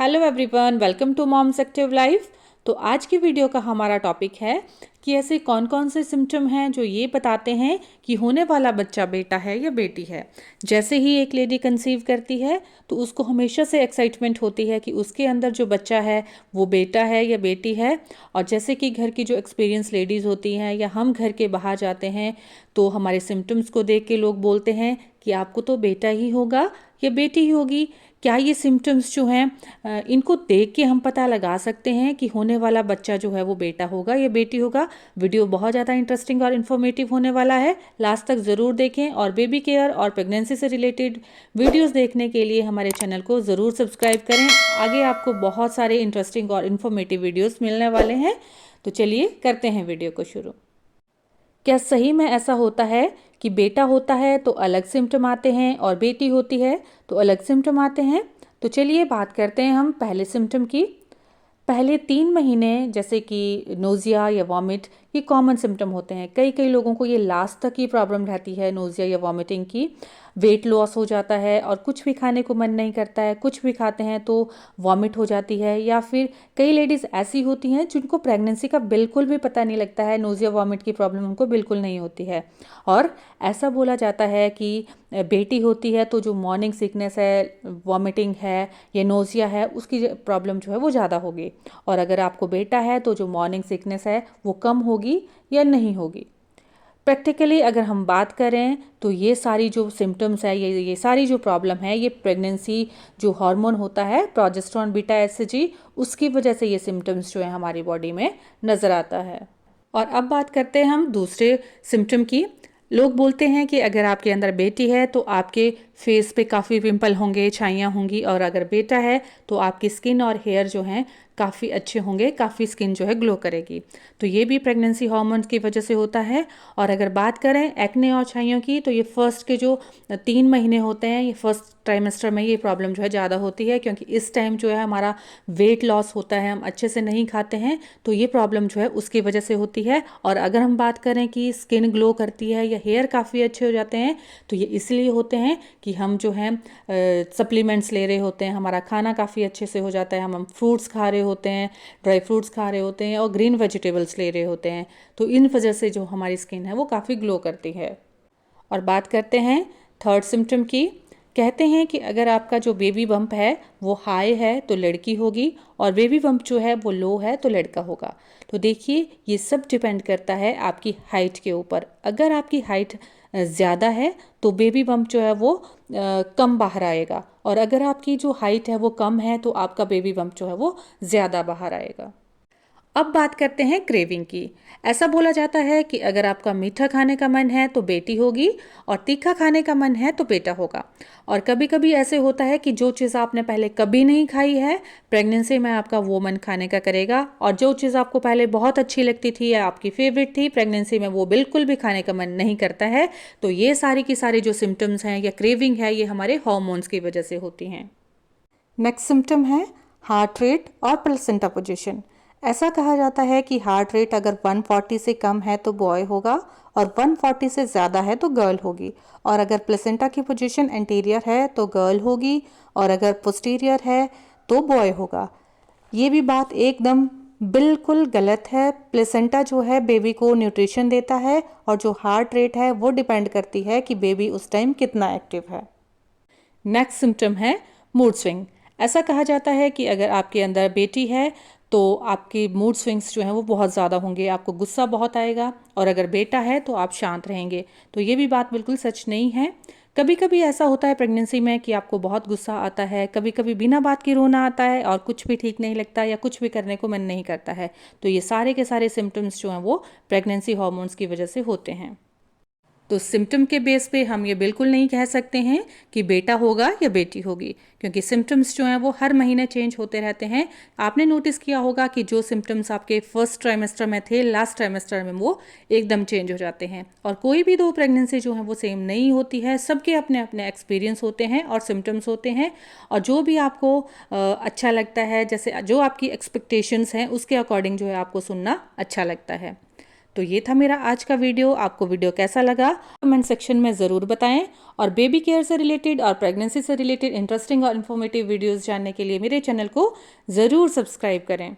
Hello everyone, welcome to moms active life. तो आज की वीडियो का हमारा टॉपिक है कि ऐसे कौन कौन से सिम्टम हैं जो ये बताते हैं कि होने वाला बच्चा बेटा है या बेटी है। जैसे ही एक लेडी कंसीव करती है तो उसको हमेशा से एक्साइटमेंट होती है कि उसके अंदर जो बच्चा है वो बेटा है या बेटी है। और जैसे कि घर की जो एक्सपीरियंस लेडीज़ होती हैं या हम घर के बाहर जाते हैं तो हमारे सिम्टम्स को देख के लोग बोलते हैं कि आपको तो बेटा ही होगा या बेटी ही होगी। क्या ये सिम्टम्स जो हैं इनको देख के हम पता लगा सकते हैं कि होने वाला बच्चा जो है वो बेटा होगा या बेटी होगा। वीडियो बहुत ज़्यादा इंटरेस्टिंग और इन्फॉर्मेटिव होने वाला है, लास्ट तक ज़रूर देखें। और बेबी केयर और प्रेगनेंसी से रिलेटेड वीडियोस देखने के लिए हमारे चैनल को ज़रूर सब्सक्राइब करें। आगे आपको बहुत सारे इंटरेस्टिंग और इन्फॉर्मेटिव वीडियोस मिलने वाले हैं। तो चलिए करते हैं वीडियो को शुरू। क्या सही में ऐसा होता है कि बेटा होता है तो अलग सिम्टम आते हैं और बेटी होती है तो अलग सिम्टम आते हैं? तो चलिए बात करते हैं हम पहले सिम्टम की। पहले 3 महीने जैसे कि नोज़िया या वॉमिट ये कॉमन सिम्टम होते हैं। कई कई लोगों को ये लास्ट तक ही प्रॉब्लम रहती है नोज़िया या वॉमिटिंग की। वेट लॉस हो जाता है और कुछ भी खाने को मन नहीं करता है, कुछ भी खाते हैं तो वॉमिट हो जाती है। या फिर कई लेडीज़ ऐसी होती हैं जिनको प्रेगनेंसी का बिल्कुल भी पता नहीं लगता है, नोज़िया वॉमिट की प्रॉब्लम उनको बिल्कुल नहीं होती है। और ऐसा बोला जाता है कि बेटी होती है तो जो मॉर्निंग सिकनेस है, वॉमिटिंग है या नोज़िया है, उसकी प्रॉब्लम जो है वो ज़्यादा होगी। और अगर आपको बेटा है तो जो मॉर्निंग सिकनेस है वो कम होगी या नहीं होगी। प्रैक्टिकली अगर हम बात करें तो ये सारी जो सिम्टम्स है, ये सारी जो प्रॉब्लम है, ये प्रेगनेंसी जो हार्मोन होता है प्रोजेस्टेरोन बीटा एसजी, उसकी वजह से ये सिम्टम्स जो है हमारी बॉडी में नज़र आता है। और अब बात करते हैं हम दूसरे सिम्टम की। लोग बोलते हैं कि अगर आपके अंदर बेटी है तो आपके फेस पे काफ़ी पिंपल होंगे, छाइयाँ होंगी, और अगर बेटा है तो आपकी स्किन और हेयर जो हैं काफ़ी अच्छे होंगे, काफ़ी स्किन जो है ग्लो करेगी। तो ये भी प्रेगनेंसी हार्मोन्स की वजह से होता है। और अगर बात करें एक्ने और छाइयों की तो ये फर्स्ट के जो 3 महीने होते हैं, ये फर्स्ट ट्राइमेस्टर में ये प्रॉब्लम जो है ज़्यादा होती है, क्योंकि इस टाइम जो है हमारा वेट लॉस होता है, हम अच्छे से नहीं खाते हैं, तो ये प्रॉब्लम जो है उसकी वजह से होती है। और अगर हम बात करें कि स्किन ग्लो करती है या हेयर काफ़ी अच्छे हो जाते हैं तो ये इसलिए होते हैं कि हम जो हैं सप्लीमेंट्स ले रहे होते हैं, हमारा खाना काफ़ी अच्छे से हो जाता है, हम फ्रूट्स खा रहे होते हैं, ड्राई फ्रूट्स खा रहे होते हैं और ग्रीन वेजिटेबल्स ले रहे होते हैं। तो इन वजह से जो हमारी स्किन है वो काफ़ी ग्लो करती है। और बात करते हैं थर्ड सिम्टम की। कहते हैं कि अगर आपका जो बेबी बम्प है वो हाई है तो लड़की होगी, और बेबी बम्प जो है वो लो है तो लड़का होगा। तो देखिए ये सब डिपेंड करता है आपकी हाइट के ऊपर। अगर आपकी हाइट ज़्यादा है तो बेबी बम्प जो है वो कम बाहर आएगा, और अगर आपकी जो हाइट है वो कम है तो आपका बेबी बम्प जो है वो ज़्यादा बाहर आएगा। अब बात करते हैं क्रेविंग की। ऐसा बोला जाता है कि अगर आपका मीठा खाने का मन है तो बेटी होगी, और तीखा खाने का मन है तो बेटा होगा। और कभी कभी ऐसे होता है कि जो चीज़ आपने पहले कभी नहीं खाई है, प्रेगनेंसी में आपका वो मन खाने का करेगा, और जो चीज़ आपको पहले बहुत अच्छी लगती थी या आपकी फेवरेट थी, प्रेगनेंसी में वो बिल्कुल भी खाने का मन नहीं करता है। तो ये सारी की सारी जो सिम्टम्स हैं या क्रेविंग है, ये हमारे हॉर्मोन्स की वजह से होती हैं। नेक्स्ट सिम्टम है हार्ट रेट और प्लेसेंटा पोजीशन। ऐसा कहा जाता है कि हार्ट रेट अगर 140 से कम है तो बॉय होगा, और 140 से ज़्यादा है तो गर्ल होगी। और अगर प्लेसेंटा की पोजीशन एंटीरियर है तो गर्ल होगी, और अगर पोस्टीरियर है तो बॉय होगा। ये भी बात एकदम बिल्कुल गलत है। प्लेसेंटा जो है बेबी को न्यूट्रिशन देता है, और जो हार्ट रेट है वो डिपेंड करती है कि बेबी उस टाइम कितना एक्टिव है। नेक्स्ट सिम्टम है मूड स्विंग। ऐसा कहा जाता है कि अगर आपके अंदर बेटी है तो आपके मूड स्विंग्स जो हैं वो बहुत ज़्यादा होंगे, आपको गुस्सा बहुत आएगा, और अगर बेटा है तो आप शांत रहेंगे। तो ये भी बात बिल्कुल सच नहीं है। कभी कभी ऐसा होता है प्रेगनेंसी में कि आपको बहुत गुस्सा आता है, कभी कभी बिना बात की रोना आता है, और कुछ भी ठीक नहीं लगता या कुछ भी करने को मन नहीं करता है। तो ये सारे के सारे सिम्टम्स जो हैं वो प्रेगनेंसी हार्मोन्स की वजह से होते हैं। तो सिम्टम के बेस पे हम ये बिल्कुल नहीं कह सकते हैं कि बेटा होगा या बेटी होगी, क्योंकि सिम्टम्स जो हैं वो हर महीने चेंज होते रहते हैं। आपने नोटिस किया होगा कि जो सिम्टम्स आपके फर्स्ट ट्राइमेस्टर में थे, लास्ट ट्राइमेस्टर में वो एकदम चेंज हो जाते हैं। और कोई भी दो प्रेगनेंसी जो है वो सेम नहीं होती है, सबके अपने अपने एक्सपीरियंस होते हैं और सिम्टम्स होते हैं। और जो भी आपको अच्छा लगता है, जैसे जो आपकी एक्सपेक्टेशंस हैं उसके अकॉर्डिंग जो है आपको सुनना अच्छा लगता है। तो ये था मेरा आज का वीडियो। आपको वीडियो कैसा लगा कमेंट सेक्शन में ज़रूर बताएं, और बेबी केयर से रिलेटेड और प्रेगनेंसी से रिलेटेड इंटरेस्टिंग और इन्फॉर्मेटिव वीडियोस जानने के लिए मेरे चैनल को ज़रूर सब्सक्राइब करें।